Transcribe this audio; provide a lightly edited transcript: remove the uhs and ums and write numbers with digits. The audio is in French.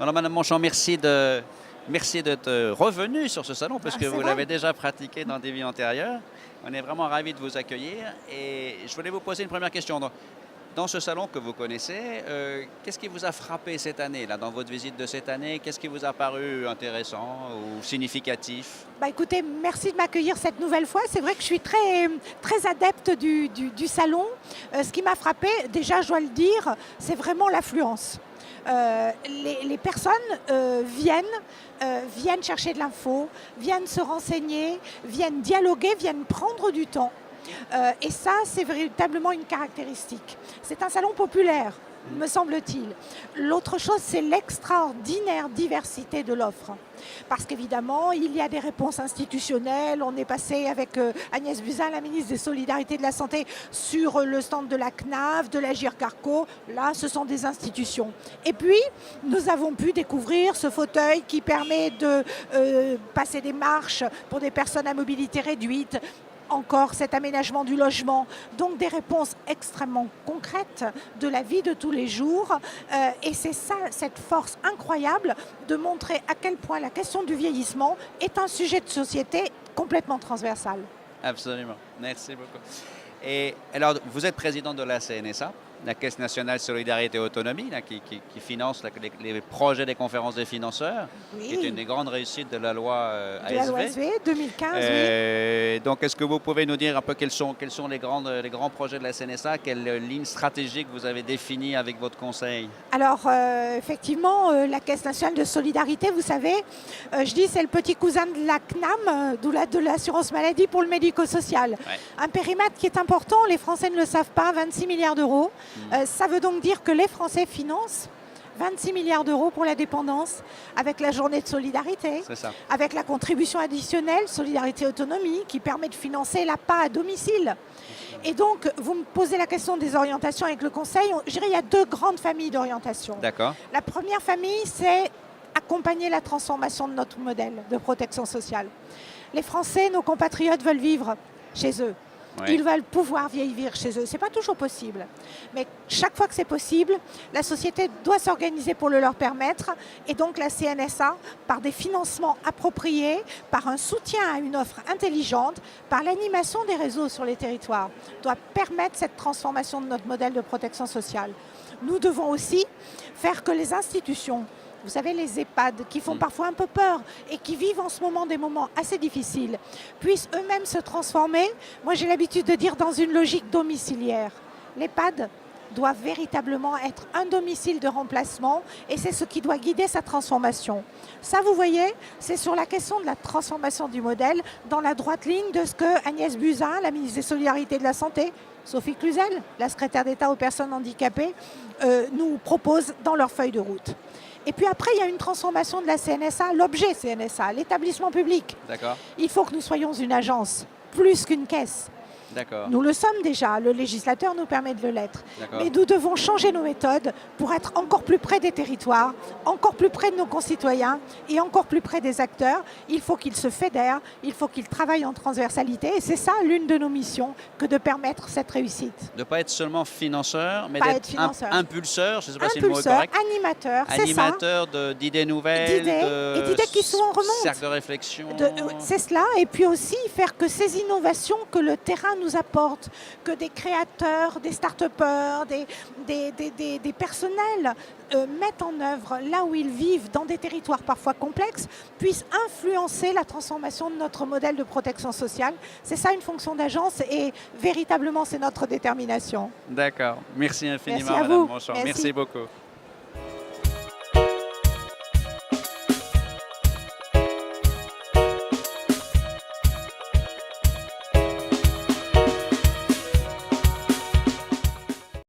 Alors, Madame Monchamp, merci d'être revenue sur ce salon, parce que vous l'avez déjà pratiqué dans des vies antérieures. On est vraiment ravis de vous accueillir. Et je voulais vous poser une première question. Dans ce salon que vous connaissez, qu'est-ce qui vous a frappé cette année, là, dans votre visite de cette année? Qu'est-ce qui vous a paru intéressant ou significatif? Écoutez, merci de m'accueillir cette nouvelle fois. C'est vrai que je suis très, très adepte du salon. Ce qui m'a frappé, déjà, je dois le dire, c'est vraiment l'affluence. Les personnes viennent chercher de l'info, viennent se renseigner, viennent dialoguer, viennent prendre du temps. Et ça, c'est véritablement une caractéristique. C'est un salon populaire, me semble-t-il. L'autre chose, c'est l'extraordinaire diversité de l'offre. Parce qu'évidemment, il y a des réponses institutionnelles. On est passé avec Agnès Buzyn, la ministre des Solidarités et de la Santé, sur le stand de la CNAV, de la GIRC-ARCO. Là, ce sont des institutions. Et puis, nous avons pu découvrir ce fauteuil qui permet de passer des marches pour des personnes à mobilité réduite. Encore cet aménagement du logement, donc des réponses extrêmement concrètes de la vie de tous les jours. Et c'est ça, cette force incroyable de montrer à quel point la question du vieillissement est un sujet de société complètement transversal. Absolument. Merci beaucoup. Et alors, vous êtes président de la CNSA, la Caisse nationale solidarité et autonomie, là, qui finance les projets des conférences des financeurs, Oui. qui est une des grandes réussites de la loi ASV. De la loi ASV 2015, oui. Donc, est-ce que vous pouvez nous dire un peu quels sont les grands projets de la CNSA, quelles lignes stratégiques vous avez définies avec votre conseil? Alors, effectivement, la Caisse nationale de solidarité, vous savez, je dis c'est le petit cousin de la CNAM, de l'assurance maladie pour le médico-social. Ouais. Un périmètre qui est important, les Français ne le savent pas, 26 milliards d'euros. Ça veut donc dire que les Français financent 26 milliards d'euros pour la dépendance, avec la journée de solidarité, avec la contribution additionnelle Solidarité Autonomie, qui permet de financer l'APA à domicile. Et donc, vous me posez la question des orientations avec le Conseil. Je dirais qu'il y a deux grandes familles d'orientation. D'accord. La première famille, c'est accompagner la transformation de notre modèle de protection sociale. Les Français, nos compatriotes, veulent vivre chez eux. Ouais. Ils veulent pouvoir vieillir chez eux. Ce n'est pas toujours possible. Mais chaque fois que c'est possible, la société doit s'organiser pour le leur permettre. Et donc la CNSA, par des financements appropriés, par un soutien à une offre intelligente, par l'animation des réseaux sur les territoires, doit permettre cette transformation de notre modèle de protection sociale. Nous devons aussi faire que les institutions, vous savez, les EHPAD, qui font parfois un peu peur et qui vivent en ce moment des moments assez difficiles, puissent eux-mêmes se transformer. Moi, j'ai l'habitude de dire dans une logique domiciliaire. L'EHPAD doit véritablement être un domicile de remplacement et c'est ce qui doit guider sa transformation. Ça, vous voyez, c'est sur la question de la transformation du modèle, dans la droite ligne de ce que Agnès Buzyn, la ministre des Solidarités et de la Santé, Sophie Cluzel, la secrétaire d'État aux personnes handicapées, nous proposent dans leur feuille de route. Et puis après, il y a une transformation de la CNSA, l'objet CNSA, l'établissement public. D'accord. Il faut que nous soyons une agence, plus qu'une caisse. D'accord. Nous le sommes déjà, le législateur nous permet de l'être. Mais nous devons changer nos méthodes pour être encore plus près des territoires, encore plus près de nos concitoyens et encore plus près des acteurs. Il faut qu'ils se fédèrent, il faut qu'ils travaillent en transversalité. Et c'est ça l'une de nos missions, que de permettre cette réussite. De ne pas être seulement financeur, mais d'être impulseur, je ne sais pas si le mot est correct. Animateur, c'est ça. Animateur d'idées nouvelles, d'idées qui souvent remontent. Cercle de réflexion. C'est cela, et puis aussi faire que ces innovations que le terrain nous apporte, que des créateurs, des start-upers, des personnels mettent en œuvre là où ils vivent, dans des territoires parfois complexes, puissent influencer la transformation de notre modèle de protection sociale. C'est ça une fonction d'agence et véritablement c'est notre détermination. D'accord. Merci infiniment, Merci à Madame vous. Monchamp. Merci beaucoup.